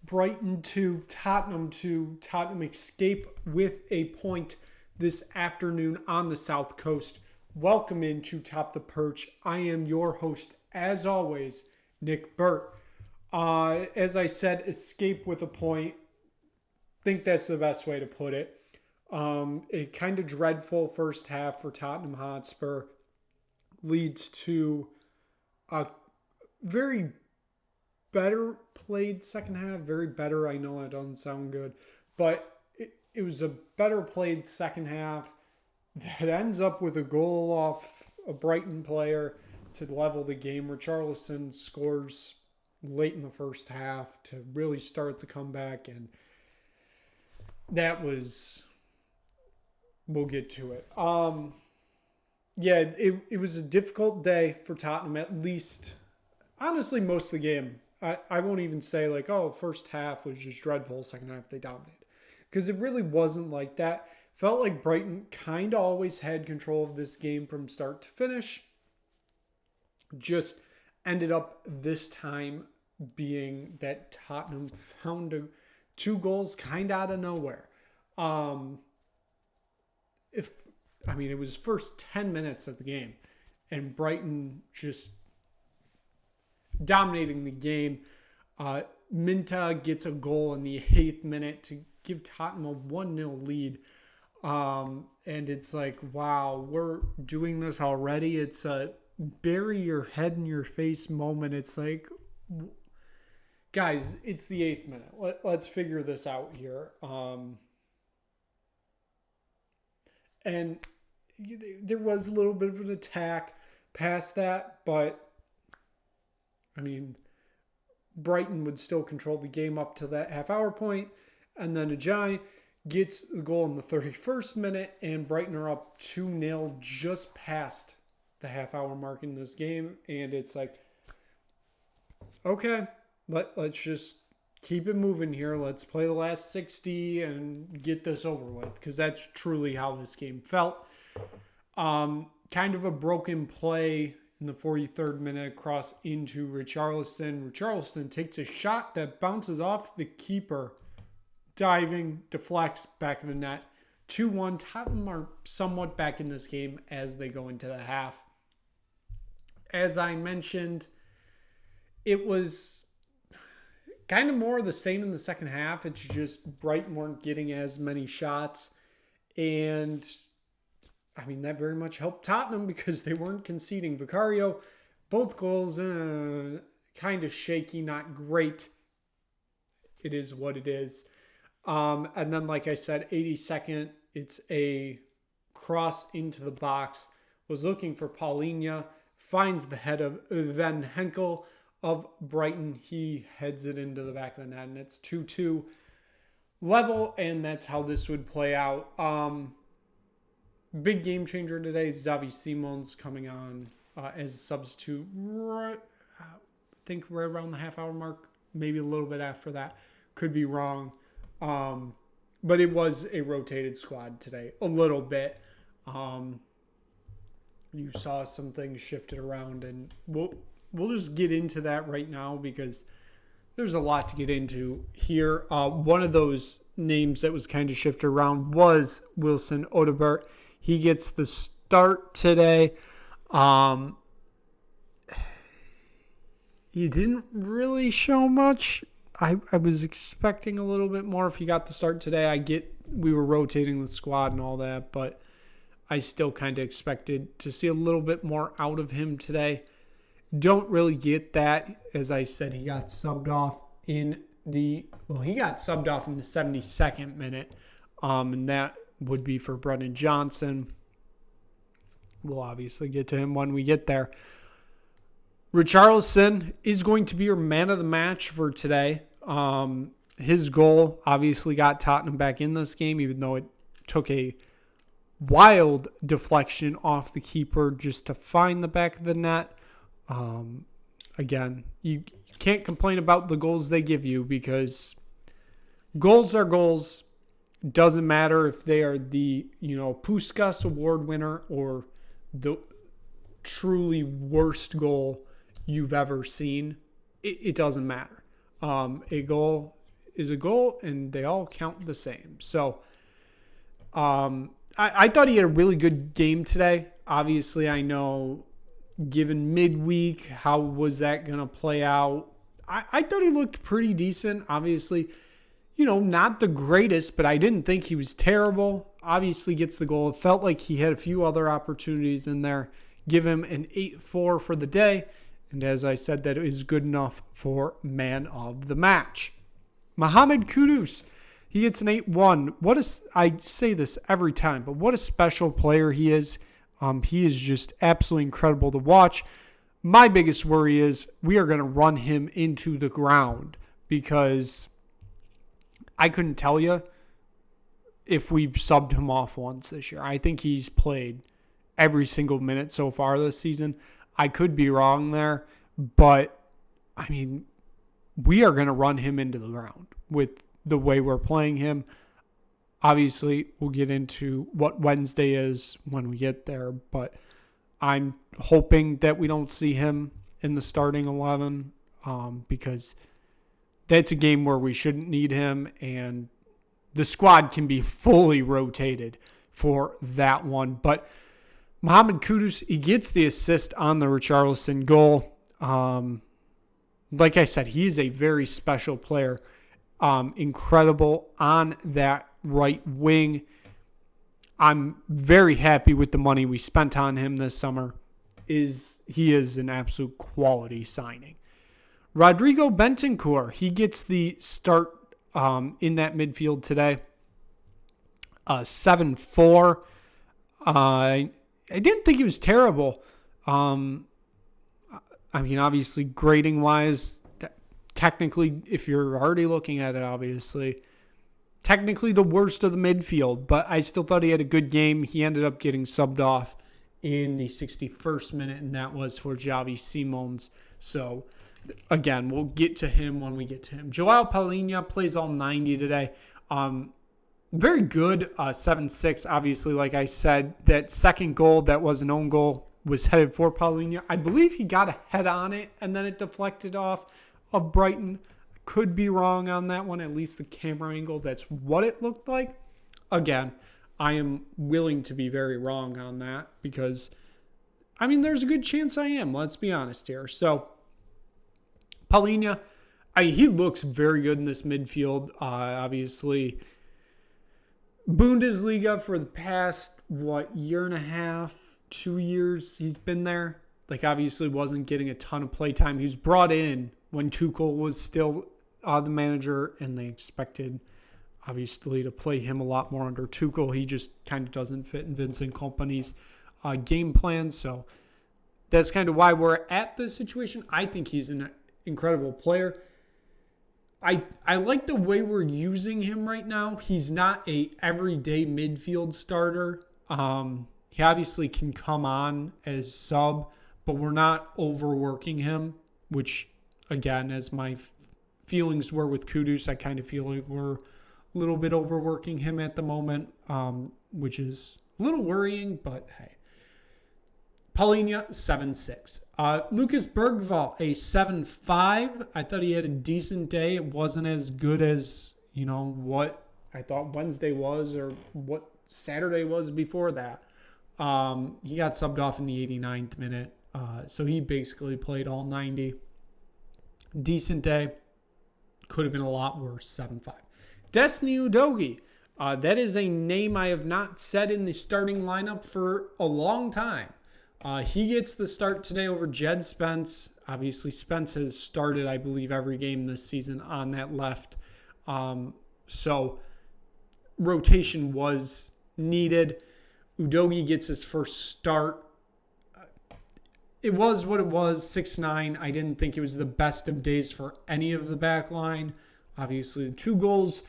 Brighton 2, Tottenham 2. Tottenham escape with a point this afternoon on the South Coast. Welcome into Top the Perch. I am your host, as always, Nick Burt. As I said, escape with a point. Think that's the best way to put it. A kind of dreadful first half for Tottenham Hotspur leads to a very better played second half. Very better. I know that doesn't sound good, but it was a better played second half that ends up with a goal off a Brighton player to level the game. Richarlison scores late in the first half to really start the comeback, and that was, we'll get to it. It was a difficult day for Tottenham, at least, honestly, most of the game. I won't even say first half was just dreadful, second half they dominated. Because it really wasn't like that. Felt like Brighton kind of always had control of this game from start to finish. Just ended up this time being that Tottenham found two goals kind of out of nowhere. It was first 10 minutes of the game, and Brighton just dominating the game. Minta gets a goal in the 8th minute to give Tottenham a 1-0 lead. And it's like, wow, we're doing this already. It's a bury your head in your face moment. It's like, guys, it's the 8th minute. Let's figure this out here. And there was a little bit of an attack past that, but Brighton would still control the game up to that half-hour point, and then Ajayi gets the goal in the 31st minute, and Brighton are up 2-0 just past the half-hour mark in this game, and it's like, okay, let's just keep it moving here. Let's play the last 60 and get this over with, because that's truly how this game felt. Kind of a broken play in the 43rd minute across into Richarlison. Richarlison takes a shot that bounces off the keeper. Diving, deflects, back of the net. 2-1. Tottenham are somewhat back in this game as they go into the half. As I mentioned, it was kind of more of the same in the second half. It's just Brighton weren't getting as many shots. And that very much helped Tottenham because they weren't conceding. Vicario, both goals, kind of shaky, not great. It is what it is. And then, like I said, 82nd, it's a cross into the box. Was looking for Paulinho, finds the head of Van Henkel of Brighton. He heads it into the back of the net, and it's 2-2 level, and that's how this would play out. Big game changer today. Xavi Simons coming on as a substitute. I think right around the half-hour mark, maybe a little bit after that. Could be wrong. But it was a rotated squad today, a little bit. You saw some things shifted around, and we'll just get into that right now because there's a lot to get into here. One of those names that was kind of shifted around was Wilson Odobert. He gets the start today. He didn't really show much. I was expecting a little bit more if he got the start today. I get we were rotating the squad and all that, but I still kind of expected to see a little bit more out of him today. Don't really get that. As I said, he got subbed off in the 72nd minute. And that would be for Brennan Johnson. We'll obviously get to him when we get there. Richarlison is going to be your man of the match for today. His goal obviously got Tottenham back in this game, even though it took a wild deflection off the keeper just to find the back of the net. Again, you can't complain about the goals they give you because goals are goals. Doesn't matter if they are the, Puskas Award winner or the truly worst goal you've ever seen. It doesn't matter. A goal is a goal, and they all count the same. So I thought he had a really good game today. Obviously, I know given midweek, how was that going to play out? I thought he looked pretty decent. Obviously, not the greatest, but I didn't think he was terrible. Obviously gets the goal. It felt like he had a few other opportunities in there. Give him an 8-4 for the day. And as I said, that is good enough for man of the match. Mohamed Kudus, he gets an 8-1. I say this every time, but what a special player he is. He is just absolutely incredible to watch. My biggest worry is we are going to run him into the ground because I couldn't tell you if we've subbed him off once this year. I think he's played every single minute so far this season. I could be wrong there, but we are going to run him into the ground with the way we're playing him. Obviously, we'll get into what Wednesday is when we get there, but I'm hoping that we don't see him in the starting 11 because that's a game where we shouldn't need him, and the squad can be fully rotated for that one. But Mohamed Kudus, he gets the assist on the Richarlison goal. Like I said, he is a very special player. Incredible on that right wing. I'm very happy with the money we spent on him this summer. He is an absolute quality signing. Rodrigo Bentancur, he gets the start in that midfield today. 7-4. I didn't think he was terrible. Obviously, grading-wise, technically, if you're already looking at it, obviously, technically the worst of the midfield, but I still thought he had a good game. He ended up getting subbed off in the 61st minute, and that was for Javi Simons. So, again, we'll get to him when we get to him. Joao Palhinha plays all 90 today. Very good, 7-6. Obviously, like I said, that second goal that was an own goal was headed for Palhinha. I believe he got a head on it, and then it deflected off of Brighton. Could be wrong on that one, at least the camera angle. That's what it looked like. Again, I am willing to be very wrong on that because, there's a good chance I am. Let's be honest here. So, Palhinha, he looks very good in this midfield. Obviously, Bundesliga for the past, year and a half, 2 years he's been there. Obviously wasn't getting a ton of play time. He was brought in when Tuchel was still the manager, and they expected, obviously, to play him a lot more under Tuchel. He just kind of doesn't fit in Vincent Kompany's game plan. So that's kind of why we're at this situation. I think he's an incredible player. I like the way we're using him right now. He's not a everyday midfield starter. He obviously can come on as sub, but we're not overworking him, which, again, as my feelings were with Kudus, I kind of feel like we're a little bit overworking him at the moment, which is a little worrying, but hey. Palhinha, 7-6. Lucas Bergvall, a 7-5. I thought he had a decent day. It wasn't as good as, what I thought Wednesday was or what Saturday was before that. He got subbed off in the 89th minute. So he basically played all 90. Decent day. Could have been a lot worse, 7-5. Destiny Udogie. That is a name I have not said in the starting lineup for a long time. He gets the start today over Jed Spence. Obviously, Spence has started, I believe, every game this season on that left. So rotation was needed. Udogie gets his first start. It was what it was, 6-9. I didn't think it was the best of days for any of the back line. Obviously, the 2 goals,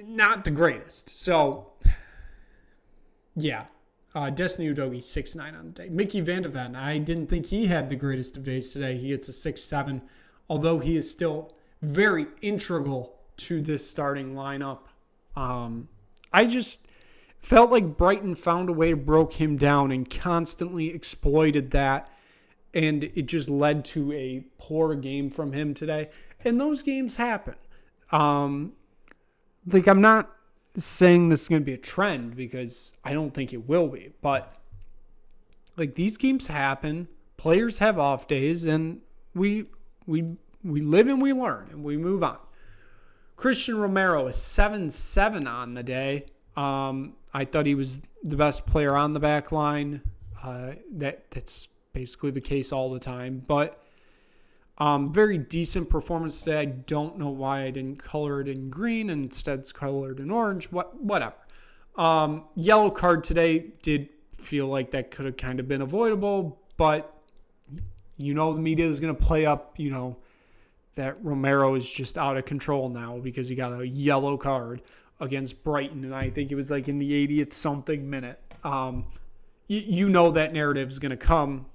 not the greatest. So, yeah. Destiny Udogie, 6-9 on the day. Mickey Van de Ven, I didn't think he had the greatest of days today. He gets a 6-7, although he is still very integral to this starting lineup. I just felt like Brighton found a way to broke him down and constantly exploited that, and it just led to a poor game from him today. And those games happen. Like, I'm not saying this is going to be a trend because I don't think it will be, but like, these games happen, players have off days, and we live and we learn and we move on. Christian Romero is 7-7 on the day. I thought he was the best player on the back line. That's basically the case all the time, but very decent performance today. I don't know why I didn't color it in green and instead it's colored in orange. Whatever. Yellow card today did feel like that could have kind of been avoidable, but the media is going to play up, that Romero is just out of control now because he got a yellow card against Brighton, and I think it was like in the 80th something minute. That narrative is going to come.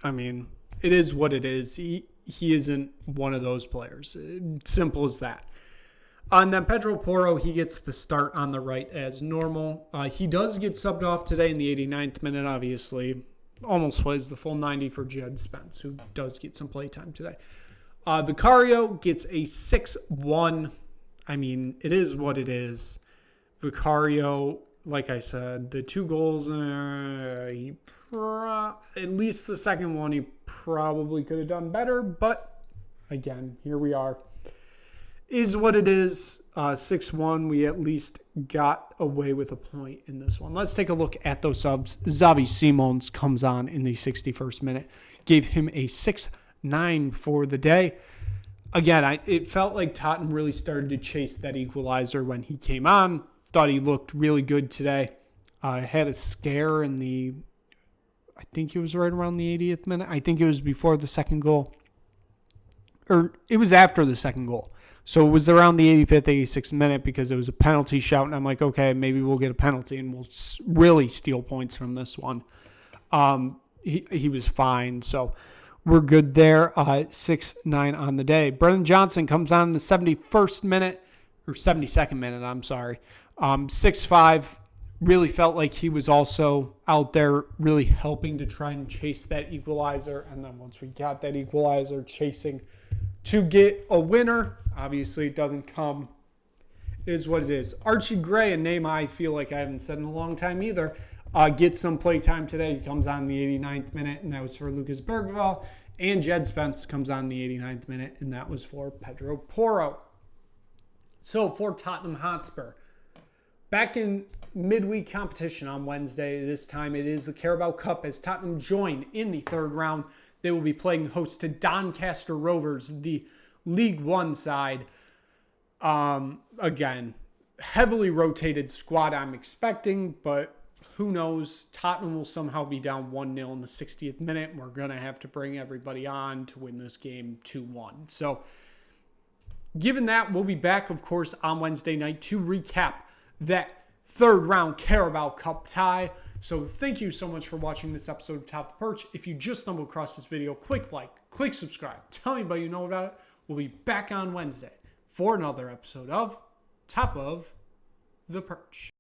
I mean, it is what it is. He isn't one of those players. Simple as that. And then Pedro Porro, he gets the start on the right as normal. He does get subbed off today in the 89th minute, obviously. Almost plays the full 90 for Jed Spence, who does get some playtime today. Vicario gets a 6-1. I mean, it is what it is. Vicario, like I said, the 2 goals, at least the second one, he probably could have done better. But, again, here we are. Is what it is. 6-1. We at least got away with a point in this one. Let's take a look at those subs. Xavi Simons comes on in the 61st minute. Gave him a 6-9 for the day. Again, it felt like Tottenham really started to chase that equalizer when he came on. Thought he looked really good today. Had a scare in I think it was right around the 80th minute. I think it was before the second goal. Or it was after the second goal. So it was around the 85th, 86th minute because it was a penalty shout. And I'm like, okay, maybe we'll get a penalty and we'll really steal points from this one. He was fine. So we're good there. 6-9 on the day. Brennan Johnson comes on in the 71st minute. Or 72nd minute, I'm sorry. 6-5. Really felt like he was also out there really helping to try and chase that equalizer. And then once we got that equalizer, chasing to get a winner. Obviously, it doesn't come. It is what it is. Archie Gray, a name I feel like I haven't said in a long time either, gets some play time today. He comes on in the 89th minute, and that was for Lucas Bergvall. And Jed Spence comes on in the 89th minute, and that was for Pedro Porro. So, for Tottenham Hotspur, back in midweek competition on Wednesday, this time it is the Carabao Cup as Tottenham join in the third round. They will be playing host to Doncaster Rovers, the League One side. Again, heavily rotated squad I'm expecting, but who knows? Tottenham will somehow be down 1-0 in the 60th minute. We're going to have to bring everybody on to win this game 2-1. So, given that, we'll be back, of course, on Wednesday night to recap that third round Carabao Cup tie. So thank you so much for watching this episode of Top of the Perch. If you just stumbled across this video, click like, click subscribe, tell anybody you know about it. We'll be back on Wednesday for another episode of Top of the Perch.